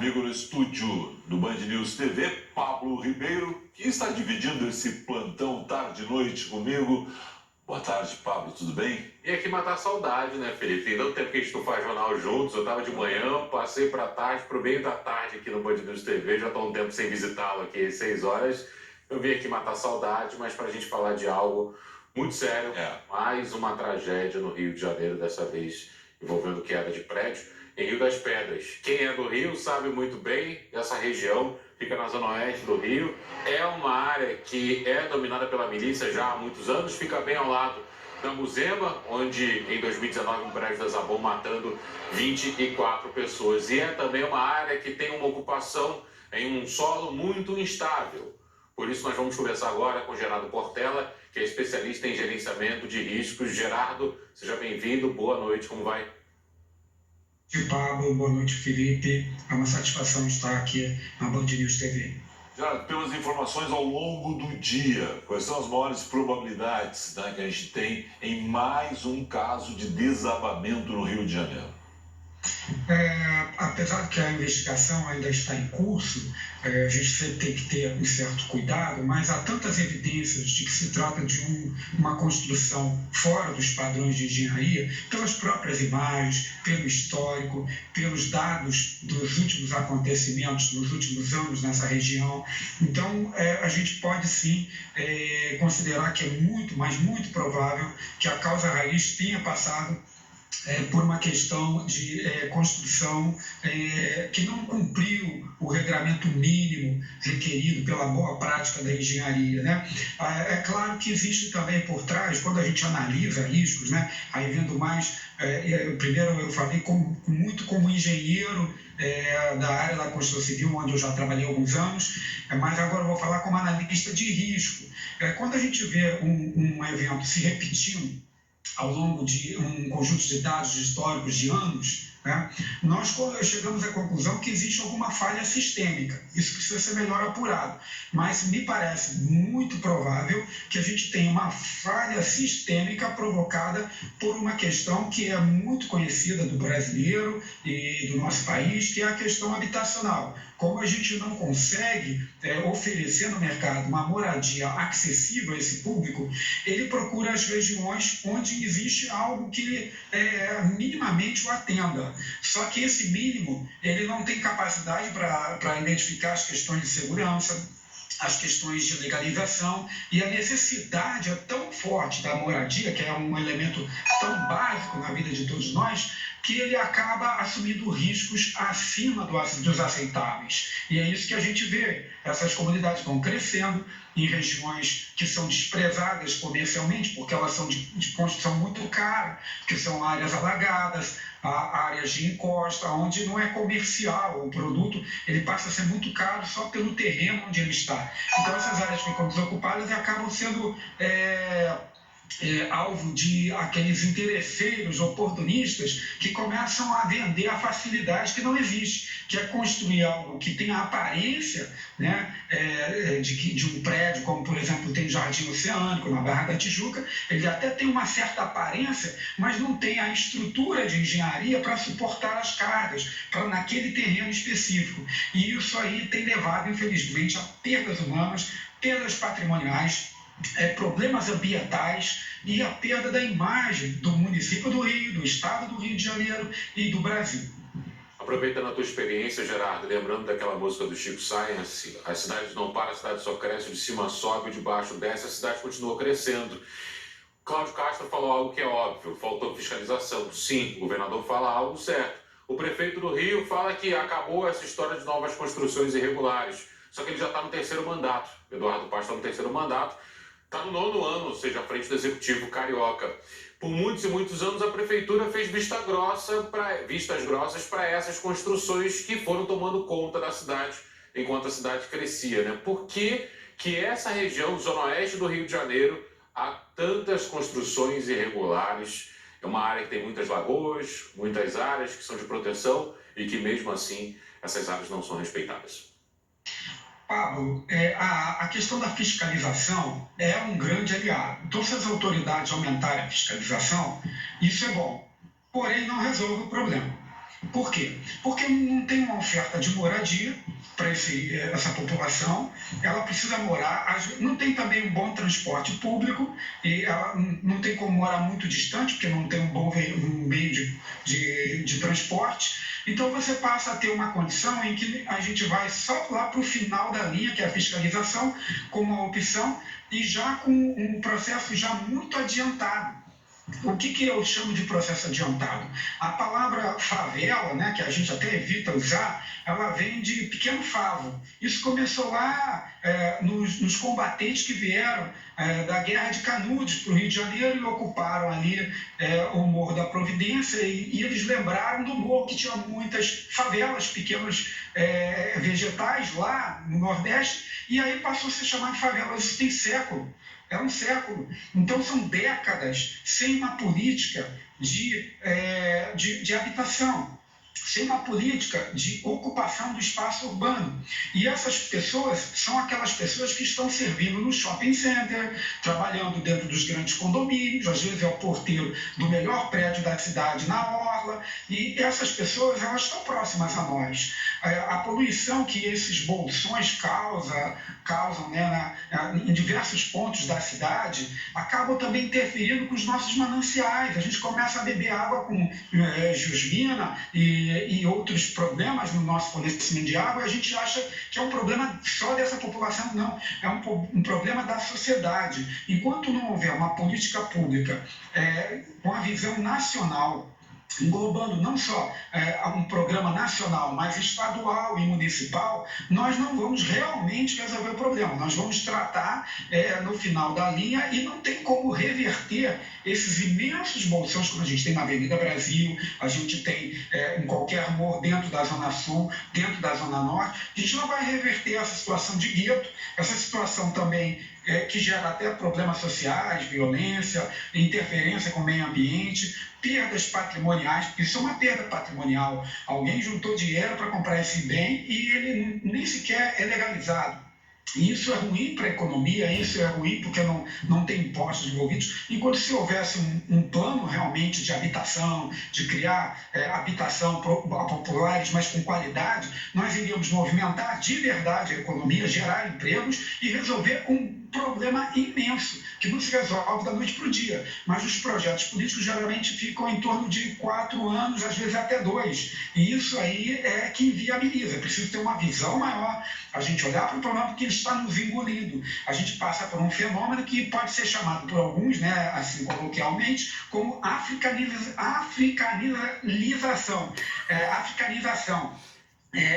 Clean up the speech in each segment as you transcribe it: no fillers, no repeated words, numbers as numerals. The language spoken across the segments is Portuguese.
comigo no estúdio do Band News TV, Pablo Ribeiro, que está dividindo esse plantão tarde e noite comigo. Boa tarde, Pablo, tudo bem? E aqui matar a saudade, né, Felipe? Não tem tempo que a gente não faz jornal juntos, eu tava de manhã, passei pra tarde, pro meio da tarde aqui no Band News TV, já tô um tempo sem visitá-lo aqui, 6 horas. Eu vim aqui matar a saudade, mas pra gente falar de algo muito sério, mais uma tragédia no Rio de Janeiro, dessa vez envolvendo queda de prédio, em Rio das Pedras. Quem é do Rio sabe muito bem, essa região fica na zona oeste do Rio, é uma área que é dominada pela milícia já há muitos anos, fica bem ao lado da Muzema, onde em 2019 um prédio desabou matando 24 pessoas. E é também uma área que tem uma ocupação em um solo muito instável. Por isso nós vamos conversar agora com Gerardo Portela, que é especialista em gerenciamento de riscos. Gerardo, seja bem-vindo, boa noite, como vai? Pablo, boa noite, Felipe. É uma satisfação estar aqui na Band News TV. Gerardo, pelas informações ao longo do dia, quais são as maiores probabilidades, né, que a gente tem em mais um caso de desabamento no Rio de Janeiro? Apesar que a investigação ainda está em curso, a gente sempre tem que ter um certo cuidado, mas há tantas evidências de que se trata de uma construção fora dos padrões de engenharia, pelas próprias imagens, pelo histórico, pelos dados dos últimos acontecimentos nos últimos anos nessa região. Então, a gente pode sim considerar que é muito, mas muito provável que a causa raiz tenha passado por uma questão de construção que não cumpriu o regramento mínimo requerido pela boa prática da engenharia, né? É claro que existe também por trás, quando a gente analisa riscos, né? Aí vendo mais, primeiro eu falei muito como engenheiro da área da construção civil, onde eu já trabalhei há alguns anos, mas agora eu vou falar como analista de risco. Quando a gente vê um evento se repetindo ao longo de um conjunto de dados históricos de anos, né, nós chegamos à conclusão que existe alguma falha sistêmica. Isso precisa ser melhor apurado. Mas me parece muito provável que a gente tenha uma falha sistêmica provocada por uma questão que é muito conhecida do brasileiro e do nosso país, que é a questão habitacional. Como a gente não consegue oferecer no mercado uma moradia acessível a esse público, ele procura as regiões onde existe algo que minimamente o atenda. Só que esse mínimo, ele não tem capacidade para identificar as questões de segurança, as questões de legalização, e a necessidade é tão forte da moradia, que é um elemento tão básico na vida de todos nós, que ele acaba assumindo riscos acima dos aceitáveis. E é isso que a gente vê. Essas comunidades vão crescendo em regiões que são desprezadas comercialmente, porque elas são de construção muito cara, que são áreas alagadas, áreas de encosta, onde não é comercial o produto, ele passa a ser muito caro só pelo terreno onde ele está. Então essas áreas ficam desocupadas e acabam sendo alvo de aqueles interesseiros oportunistas que começam a vender a facilidade que não existe, que é construir algo que tem a aparência, né, de um prédio, como por exemplo tem o Jardim Oceânico na Barra da Tijuca. Ele até tem uma certa aparência, mas não tem a estrutura de engenharia para suportar as cargas, para naquele terreno específico. E isso aí tem levado, infelizmente, a perdas humanas, perdas patrimoniais, problemas ambientais e a perda da imagem do município do Rio, do estado do Rio de Janeiro e do Brasil. Aproveitando a tua experiência, Gerardo, lembrando daquela música do Chico Science, a cidade não para, a cidade só cresce, de cima sobe, de baixo desce, a cidade continua crescendo. Cláudio Castro falou algo que é óbvio, faltou fiscalização. Sim, o governador fala algo certo. O prefeito do Rio fala que acabou essa história de novas construções irregulares, só que ele já está no terceiro mandato. Eduardo Paes está no terceiro mandato, está no 9º ano, ou seja, à frente do executivo carioca. Por muitos e muitos anos a prefeitura fez vistas grossas para essas construções que foram tomando conta da cidade enquanto a cidade crescia, né? Por que essa região, zona oeste do Rio de Janeiro, há tantas construções irregulares? É uma área que tem muitas lagoas, muitas áreas que são de proteção e que mesmo assim essas áreas não são respeitadas. Pablo, a questão da fiscalização é um grande aliado. Então, se as autoridades aumentarem a fiscalização, isso é bom, porém não resolve o problema. Por quê? Porque não tem uma oferta de moradia para essa população, ela precisa morar, não tem também um bom transporte público, e ela não tem como morar muito distante, porque não tem um meio de transporte. Então você passa a ter uma condição em que a gente vai só lá para o final da linha, que é a fiscalização, como uma opção, e já com um processo já muito adiantado. O que eu chamo de processo adiantado? A palavra favela, né, que a gente até evita usar, ela vem de pequeno favo. Isso começou lá nos combatentes que vieram da Guerra de Canudos para o Rio de Janeiro e ocuparam ali o Morro da Providência, e eles lembraram do morro que tinha muitas favelas, pequenos vegetais lá no Nordeste, e aí passou a se chamar de favela. Isso tem século. É um século. Então, são décadas sem uma política de habitação, sem uma política de ocupação do espaço urbano. E essas pessoas são aquelas pessoas que estão servindo no shopping center, trabalhando dentro dos grandes condomínios, às vezes é o porteiro do melhor prédio da cidade na orla, e essas pessoas, elas estão próximas a nós. A poluição que esses bolsões causam, né, em diversos pontos da cidade, acabam também interferindo com os nossos mananciais. A gente começa a beber água com jusmina e outros problemas no nosso fornecimento de água, e a gente acha que é um problema só dessa população. Não, é um problema da sociedade. Enquanto não houver uma política pública com a visão nacional, englobando não só um programa nacional, mas estadual e municipal, nós não vamos realmente resolver o problema. Nós vamos tratar no final da linha, e não tem como reverter esses imensos bolsões como a gente tem na Avenida Brasil, a gente tem em qualquer morro dentro da Zona Sul, dentro da Zona Norte. A gente não vai reverter essa situação de gueto, essa situação também que gera até problemas sociais, violência, interferência com o meio ambiente, perdas patrimoniais, porque isso é uma perda patrimonial. Alguém juntou dinheiro para comprar esse bem e ele nem sequer é legalizado. E isso é ruim para a economia, isso é ruim porque não tem impostos envolvidos. Enquanto se houvesse um plano realmente de habitação, de criar habitação populares, mas com qualidade, nós iríamos movimentar de verdade a economia, gerar empregos e resolver um problema imenso, que não se resolve da noite para o dia. Mas os projetos políticos geralmente ficam em torno de 4 anos, às vezes até 2. E isso aí é que inviabiliza. É preciso ter uma visão maior, a gente olhar para o problema que está nos engolindo. A gente passa por um fenômeno que pode ser chamado por alguns, né, assim coloquialmente, como africanização.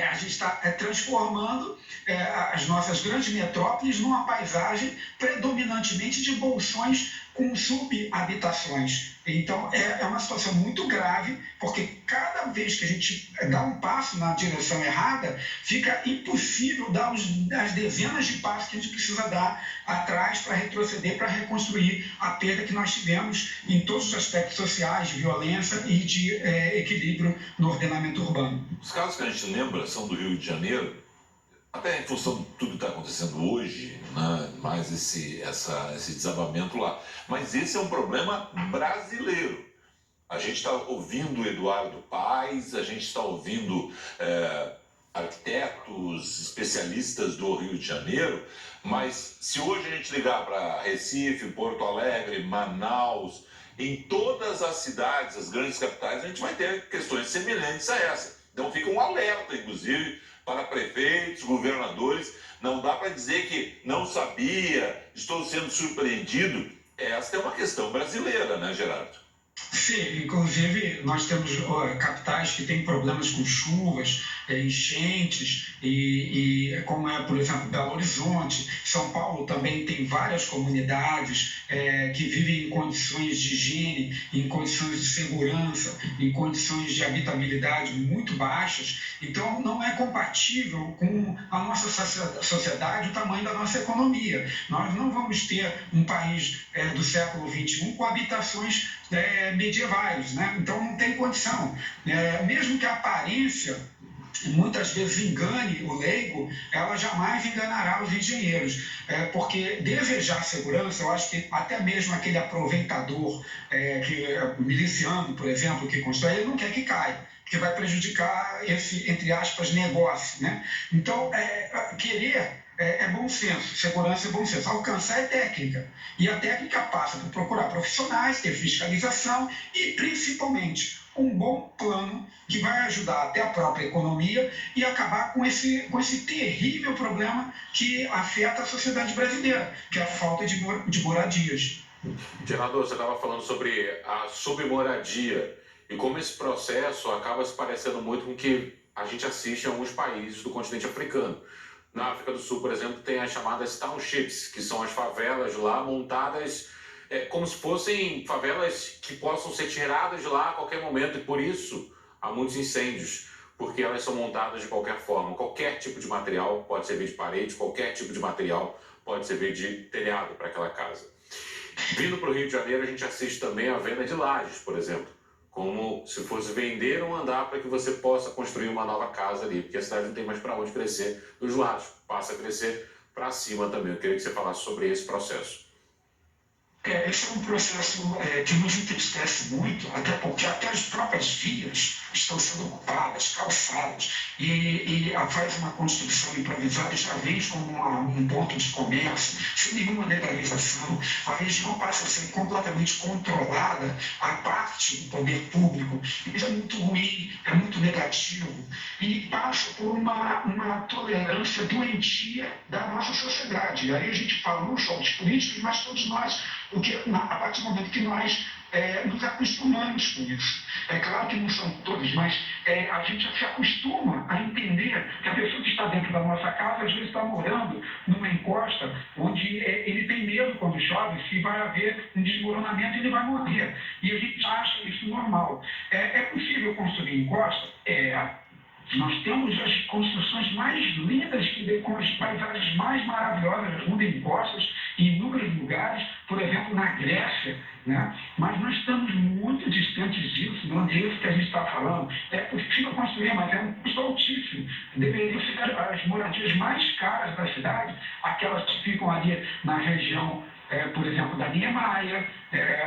A gente está transformando as nossas grandes metrópoles numa paisagem predominantemente de bolsões com subhabitações. Então, é uma situação muito grave, porque cada vez que a gente dá um passo na direção errada, fica impossível dar as dezenas de passos que a gente precisa dar atrás para retroceder, para reconstruir a perda que nós tivemos em todos os aspectos sociais, de violência e de equilíbrio no ordenamento urbano. Os casos que a gente lembra são do Rio de Janeiro, até em função de tudo que está acontecendo hoje, né, mais esse desabamento lá. Mas esse é um problema brasileiro. A gente está ouvindo o Eduardo Paes, a gente está ouvindo arquitetos, especialistas do Rio de Janeiro, mas se hoje a gente ligar para Recife, Porto Alegre, Manaus, em todas as cidades, as grandes capitais, a gente vai ter questões semelhantes a essa. Então fica um alerta, inclusive, para prefeitos, governadores. Não dá para dizer que não sabia, estou sendo surpreendido. Esta é uma questão brasileira, né, Gerardo? Sim, inclusive nós temos capitais que têm problemas com chuvas, enchentes, e como por exemplo, Belo Horizonte. São Paulo também tem várias comunidades que vivem em condições de higiene, em condições de segurança, em condições de habitabilidade muito baixas. Então, não é compatível com a nossa sociedade, o tamanho da nossa economia. Nós não vamos ter um país do século XXI com habitações medievais, né? Então não tem condição. Mesmo que a aparência muitas vezes engane o leigo, ela jamais enganará os engenheiros. Porque desejar segurança, eu acho que até mesmo aquele aproveitador, miliciano, por exemplo, que constrói, ele não quer que caia, porque vai prejudicar esse, entre aspas, negócio. Né? Então, querer é bom senso, segurança é bom senso. Alcançar é técnica. E a técnica passa por procurar profissionais, ter fiscalização e, principalmente, um bom plano que vai ajudar até a própria economia e acabar com esse terrível problema que afeta a sociedade brasileira, que é a falta de moradias. Senador, você estava falando sobre a submoradia e como esse processo acaba se parecendo muito com o que a gente assiste em alguns países do continente africano. Na África do Sul, por exemplo, tem as chamadas townships, que são as favelas lá montadas como se fossem favelas que possam ser tiradas de lá a qualquer momento, e por isso há muitos incêndios, porque elas são montadas de qualquer forma. Qualquer tipo de material pode servir de parede, qualquer tipo de material pode servir de telhado para aquela casa. Vindo para o Rio de Janeiro, a gente assiste também a venda de lajes, por exemplo, como se fosse vender um andar para que você possa construir uma nova casa ali, porque a cidade não tem mais para onde crescer dos lados, passa a crescer para cima também. Eu queria que você falasse sobre esse processo. Esse é um processo que nos entristece muito, até porque até as próprias vias estão sendo ocupadas, calçadas, e faz uma construção improvisada, já vem como um ponto de comércio, sem nenhuma legalização. A região passa a ser completamente controlada a parte do poder público. Isso é muito ruim, é muito negativo, e passa por uma tolerância doentia da nossa sociedade. E aí a gente fala não só dos políticos, mas todos nós, porque a partir do momento que nós nos acostumamos com isso. É claro que não são todos, mas a gente se acostuma a entender que a pessoa que está dentro da nossa casa, às vezes está morando numa encosta onde ele tem medo quando chove, se vai haver um desmoronamento, ele vai morrer. E a gente acha isso normal. É possível construir encosta? Nós temos as construções mais lindas, com as paisagens mais maravilhosas do mundo, em costas, em inúmeros lugares, por exemplo, na Grécia, né? Mas nós estamos muito distantes disso, não é disso que a gente está falando. É possível construir, mas é um custo altíssimo. Deveriam ser as moradias mais caras da cidade, aquelas que ficam ali na região, por exemplo, da Niemeyer,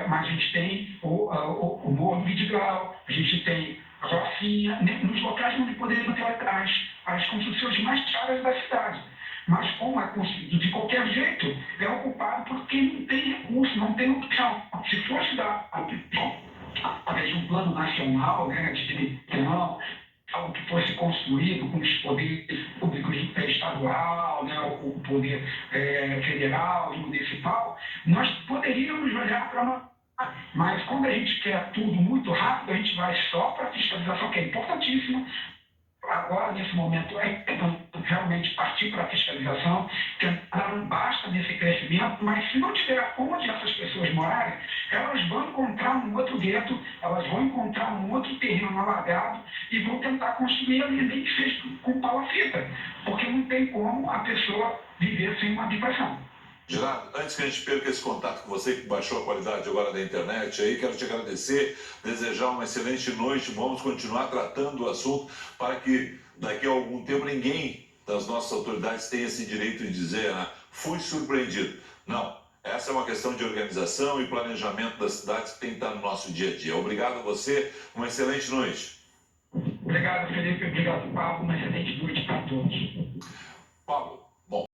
mas a gente tem o Morro do Vidigal, a gente tem a Rocinha, nos locais onde poderiam ter as construções mais caras da cidade. Mas como é construído de qualquer jeito, é ocupado por quem não tem recurso, não tem opção. Se fosse dar através de um plano nacional, né, de direção, algo que fosse construído com os poderes públicos estadual, né, o poder federal e municipal, nós poderíamos olhar para uma... Mas quando a gente quer tudo muito rápido, a gente vai só para a fiscalização, que é importantíssima. Agora, nesse momento, realmente partir para a fiscalização, que não basta nesse crescimento, mas se não tiver onde essas pessoas morarem, elas vão encontrar um outro gueto, elas vão encontrar um outro terreno alagado e vão tentar construir ali, nem que seja com pau-a-fita, porque não tem como a pessoa viver sem uma habitação. Gerardo, antes que a gente perca esse contato com você, que baixou a qualidade agora da internet, aí quero te agradecer, desejar uma excelente noite. Vamos continuar tratando o assunto para que daqui a algum tempo ninguém das nossas autoridades tenha esse direito de dizer, fui surpreendido. Não, essa é uma questão de organização e planejamento das cidades que tem que estar no nosso dia a dia. Obrigado a você, uma excelente noite. Obrigado, Felipe, obrigado, Pablo, uma excelente noite para todos. Pablo.